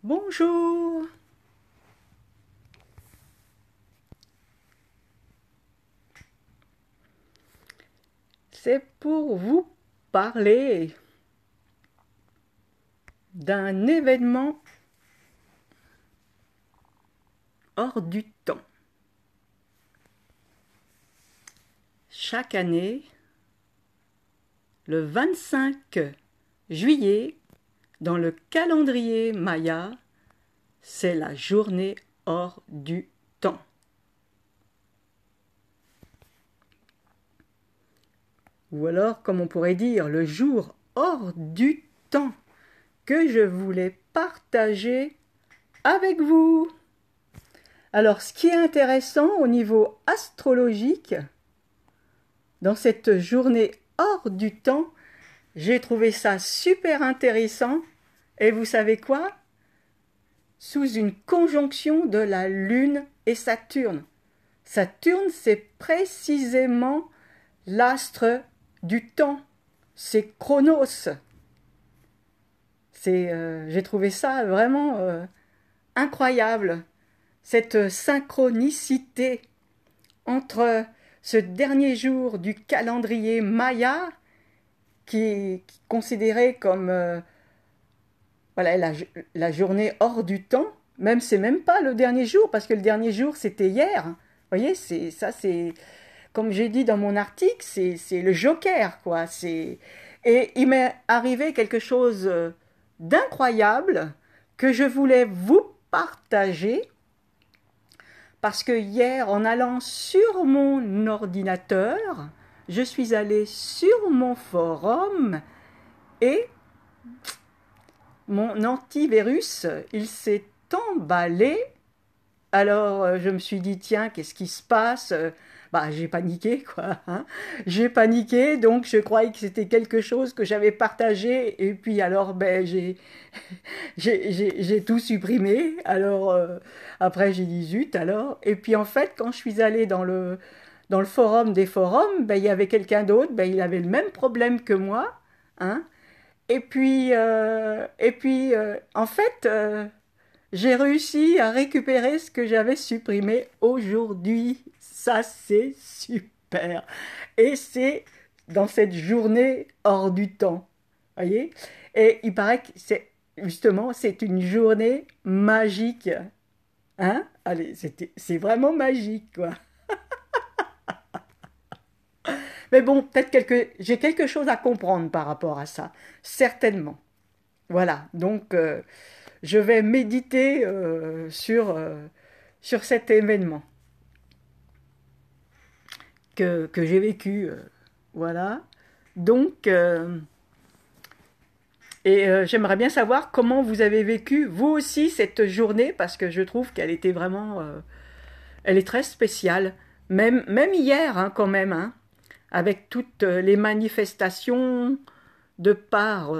Bonjour. C'est pour vous parler d'un événement hors du temps. Chaque année, le 25 juillet, dans le calendrier Maya, c'est la journée hors du temps. Ou alors, comme on pourrait dire, le jour hors du temps que je voulais partager avec vous. Alors, ce qui est intéressant au niveau astrologique, dans cette journée hors du temps, j'ai trouvé ça super intéressant. Et vous savez quoi? Sous une conjonction de la Lune et Saturne. Saturne, c'est précisément l'astre du temps. C'est Chronos. J'ai trouvé ça vraiment incroyable. Cette synchronicité entre ce dernier jour du calendrier Maya, qui est considéré comme voilà, la journée hors du temps, c'est même pas le dernier jour, parce que le dernier jour c'était hier. Vous voyez, c'est comme j'ai dit dans mon article, c'est le joker, quoi. Et il m'est arrivé quelque chose d'incroyable que je voulais vous partager. Parce que hier, en allant sur mon ordinateur, je suis allée sur mon forum et mon antivirus, il s'est emballé. Alors, je me suis dit, tiens, qu'est-ce qui se passe? J'ai paniqué, quoi. Hein. J'ai paniqué, donc je croyais que c'était quelque chose que j'avais partagé. Et puis, alors, j'ai tout supprimé. Alors, après, j'ai dit, zut, alors. Et puis, en fait, quand je suis allée dans le forum des forums, il y avait quelqu'un d'autre, il avait le même problème que moi. Hein. En fait, j'ai réussi à récupérer ce que j'avais supprimé aujourd'hui. Ça, c'est super. Et c'est dans cette journée hors du temps. Voyez? Et il paraît que c'est une journée magique. Hein? Allez, c'est vraiment magique, quoi. Mais bon, j'ai quelque chose à comprendre par rapport à ça. Certainement. Voilà. Donc, je vais méditer sur cet événement que j'ai vécu. Voilà. Donc, j'aimerais bien savoir comment vous avez vécu, vous aussi, cette journée, parce que je trouve qu'elle était vraiment... elle est très spéciale. Même hier, hein, quand même, hein, avec toutes les manifestations de par,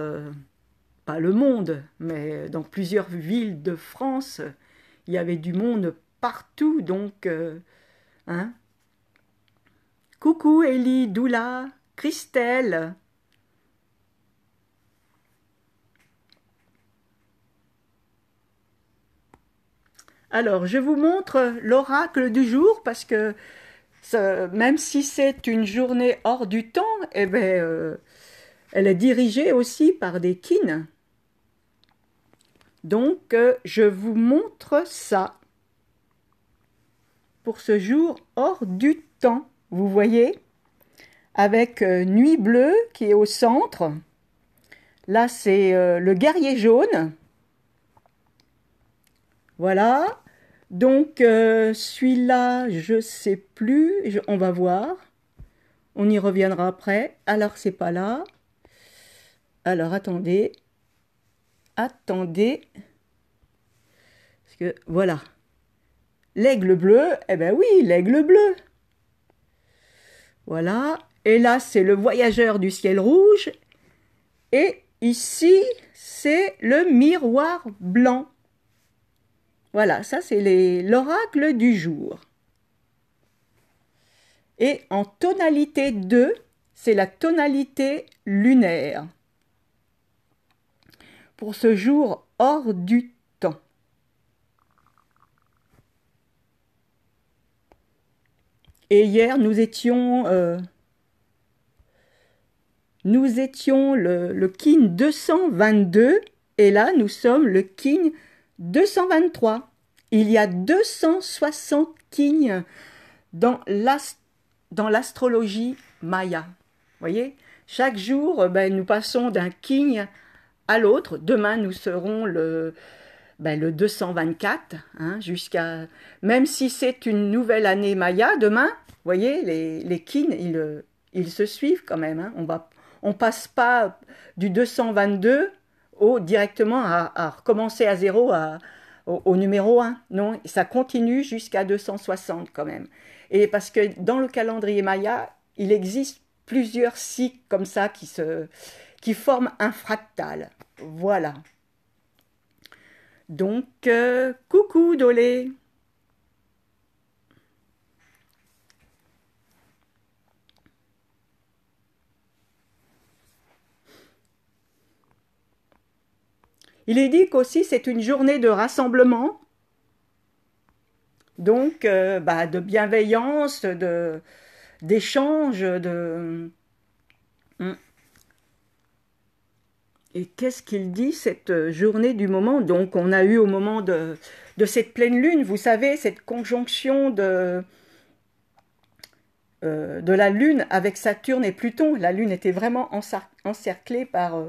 pas le monde, mais dans plusieurs villes de France, il y avait du monde partout, donc... hein. Coucou Ellie, Doula, Christelle. Alors, je vous montre l'oracle du jour parce que même si c'est une journée hors du temps, elle est dirigée aussi par des kins. Donc, je vous montre ça pour ce jour hors du temps. Vous voyez, avec Nuit Bleue qui est au centre. Là, c'est le guerrier jaune. Voilà. Donc, celui-là, je sais plus. On va voir. On y reviendra après. Alors, c'est pas là. Alors, attendez. Attendez. Parce que, voilà. L'aigle bleu. Eh ben oui, l'aigle bleu. Voilà. Et là, c'est le voyageur du ciel rouge. Et ici, c'est le miroir blanc. Voilà, ça c'est l'oracle du jour. Et en tonalité 2, c'est la tonalité lunaire. Pour ce jour hors du temps. Et hier, nous étions le kin 222 et là, nous sommes le kin 223. Il y a 260 kins dans l'astrologie maya. Vous voyez, chaque jour, nous passons d'un kin à l'autre. Demain, nous serons le 224, hein, même si c'est une nouvelle année maya, demain, vous voyez, les kins, ils se suivent quand même. Hein. On passe pas du 222 directement à recommencer à zéro au numéro 1. Non, ça continue jusqu'à 260 quand même. Et parce que dans le calendrier maya, il existe plusieurs cycles comme ça qui forment un fractal. Voilà. Donc, coucou Dolé. Il est dit qu'aussi c'est une journée de rassemblement, donc de bienveillance, d'échange, Et qu'est-ce qu'il dit cette journée du moment? Donc on a eu au moment de cette pleine lune, vous savez, cette conjonction de la lune avec Saturne et Pluton. La lune était vraiment encerclée par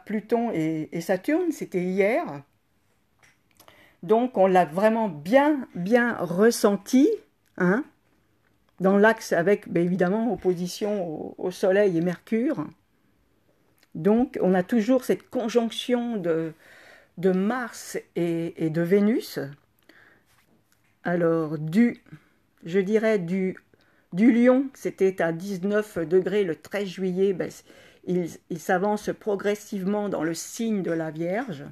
Pluton et Saturne, c'était hier. Donc on l'a vraiment bien ressenti, hein, dans l'axe avec, évidemment, opposition au Soleil et Mercure. Donc on a toujours cette conjonction de Mars et de Vénus. Alors je dirais du Lion, c'était à 19 degrés le 13 juillet, il s'avance progressivement dans le signe de la Vierge.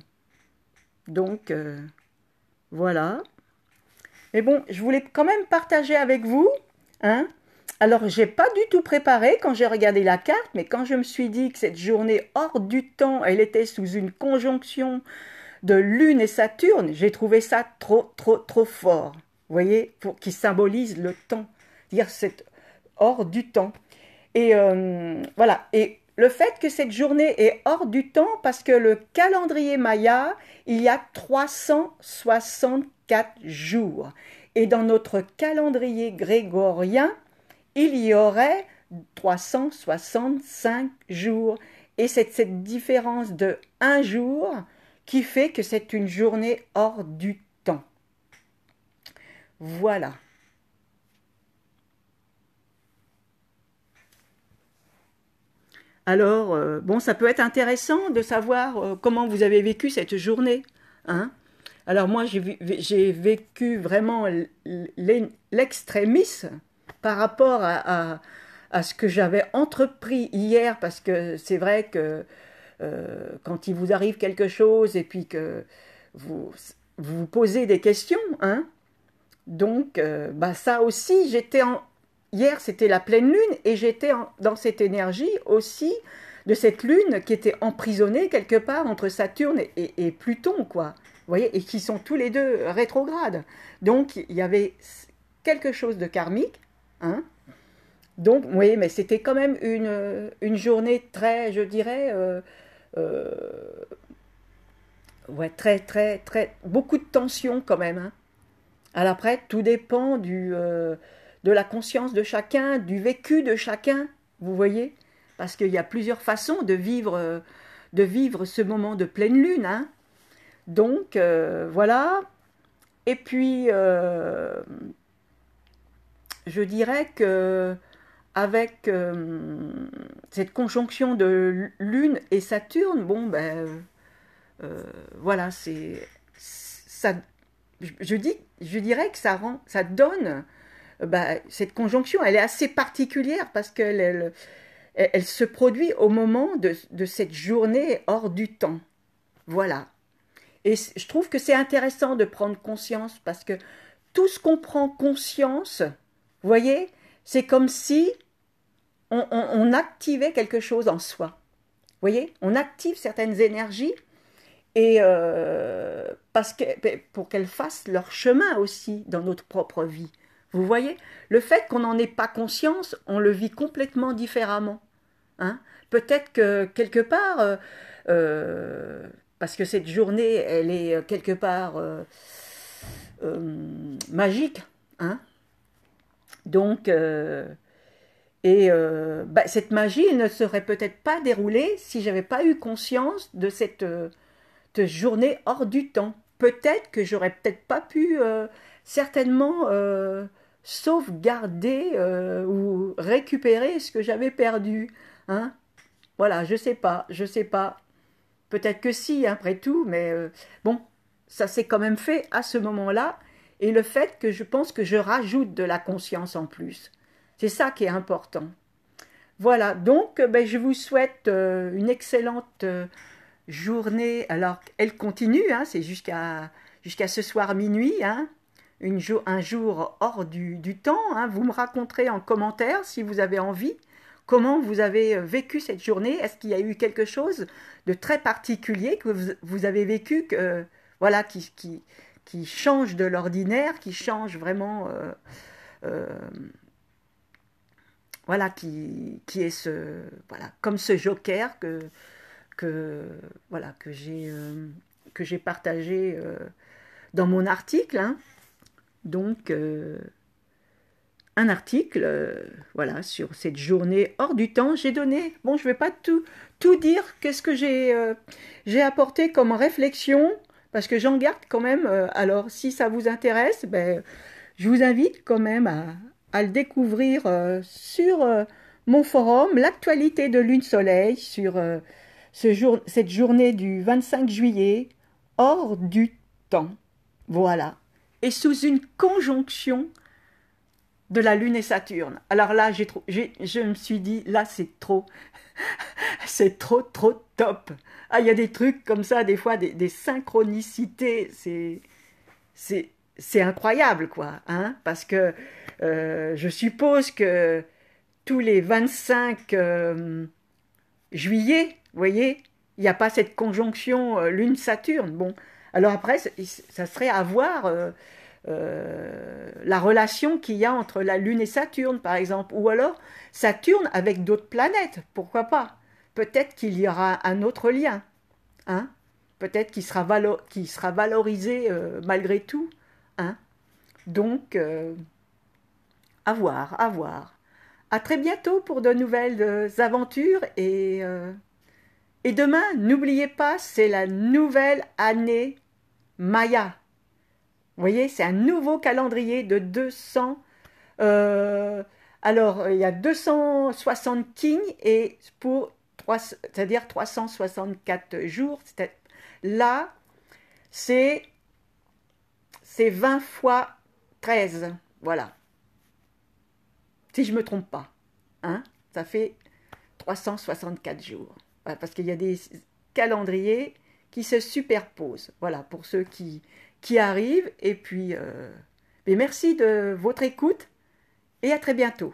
Donc voilà. Mais bon, je voulais quand même partager avec vous, hein. Alors, j'ai pas du tout préparé quand j'ai regardé la carte, mais quand je me suis dit que cette journée hors du temps, elle était sous une conjonction de Lune et Saturne, j'ai trouvé ça trop fort. Vous voyez, qui symbolise le temps, dire c'est hors du temps. Et voilà. Et le fait que cette journée est hors du temps, parce que le calendrier maya, il y a 364 jours. Et dans notre calendrier grégorien, il y aurait 365 jours. Et c'est cette différence de un jour qui fait que c'est une journée hors du temps. Voilà. Alors, bon, ça peut être intéressant de savoir comment vous avez vécu cette journée, hein. Alors moi, j'ai vécu vraiment l'extrémisme par rapport à ce que j'avais entrepris hier, parce que c'est vrai que quand il vous arrive quelque chose et puis que vous vous posez des questions, hein, donc ça aussi, hier c'était la pleine lune et j'étais dans cette énergie aussi de cette lune qui était emprisonnée quelque part entre Saturne et Pluton, quoi. Vous voyez, et qui sont tous les deux rétrogrades. Donc il y avait quelque chose de karmique, hein. Donc oui, mais c'était quand même une journée très, je dirais, euh, ouais, très, beaucoup de tension quand même, hein. Alors après, tout dépend de la conscience de chacun, du vécu de chacun, vous voyez, parce qu'il y a plusieurs façons de vivre ce moment de pleine lune, hein. Donc voilà. Et puis je dirais que avec cette conjonction de Lune et Saturne, bon voilà, ça. Je dirais que ça donne cette conjonction. Elle est assez particulière parce qu'elle se produit au moment de cette journée hors du temps. Voilà. Et je trouve que c'est intéressant de prendre conscience parce que tout ce qu'on prend conscience, vous voyez, c'est comme si on activait quelque chose en soi. Vous voyez, on active certaines énergies et pour qu'elles fassent leur chemin aussi dans notre propre vie. Vous voyez, le fait qu'on n'en ait pas conscience, on le vit complètement différemment. Hein. Peut-être que quelque part, parce que cette journée, elle est quelque part magique. Hein. Donc, cette magie, elle ne serait peut-être pas déroulée si j'avais pas eu conscience de cette journée hors du temps. Peut-être que j'aurais peut-être pas pu certainement sauvegarder ou récupérer ce que j'avais perdu. Hein. Voilà, je sais pas, je sais pas. Peut-être que si, après tout, mais bon, ça s'est quand même fait à ce moment-là. Et le fait que je pense que je rajoute de la conscience en plus. C'est ça qui est important. Voilà, donc je vous souhaite une excellente journée. Alors, elle continue, hein, c'est jusqu'à ce soir minuit, hein, un jour hors du temps. Hein. Vous me raconterez en commentaire si vous avez envie comment vous avez vécu cette journée. Est-ce qu'il y a eu quelque chose de très particulier que vous avez vécu, voilà, qui change de l'ordinaire, qui change vraiment, euh, voilà, qui est voilà, comme ce joker que, voilà, que j'ai partagé dans mon article. Hein. Donc, un article, voilà, sur cette journée hors du temps. J'ai donné, bon, je ne vais pas tout dire, qu'est-ce que j'ai apporté comme réflexion, parce que j'en garde quand même. Alors, si ça vous intéresse, je vous invite quand même à le découvrir sur mon forum, l'actualité de Lune Soleil, sur cette journée du 25 juillet, hors du temps. Voilà. Et sous une conjonction de la Lune et Saturne. Alors là, je me suis dit, là, c'est trop. C'est trop, trop top. Ah, il y a des trucs comme ça, des fois, des synchronicités. C'est incroyable, quoi. Hein, parce que je suppose que tous les 25 juillet, vous voyez, il n'y a pas cette conjonction Lune-Saturne. Bon, alors après, ça serait à voir la relation qu'il y a entre la Lune et Saturne, par exemple. Ou alors Saturne avec d'autres planètes, pourquoi pas. Peut-être qu'il y aura un autre lien. Hein. Peut-être qu'il sera valorisé malgré tout. Hein. Donc, à voir, à voir. À très bientôt pour de nouvelles aventures et demain, n'oubliez pas, c'est la nouvelle année Maya. Vous voyez, c'est un nouveau calendrier de 200. Alors, il y a 260 kings et c'est-à-dire 364 jours. Là, c'est 20 fois 13. Voilà. Si je ne me trompe pas. Hein, ça fait 364 jours. Voilà, parce qu'il y a des calendriers qui se superposent. Voilà, pour ceux qui arrivent. Et puis, merci de votre écoute et à très bientôt.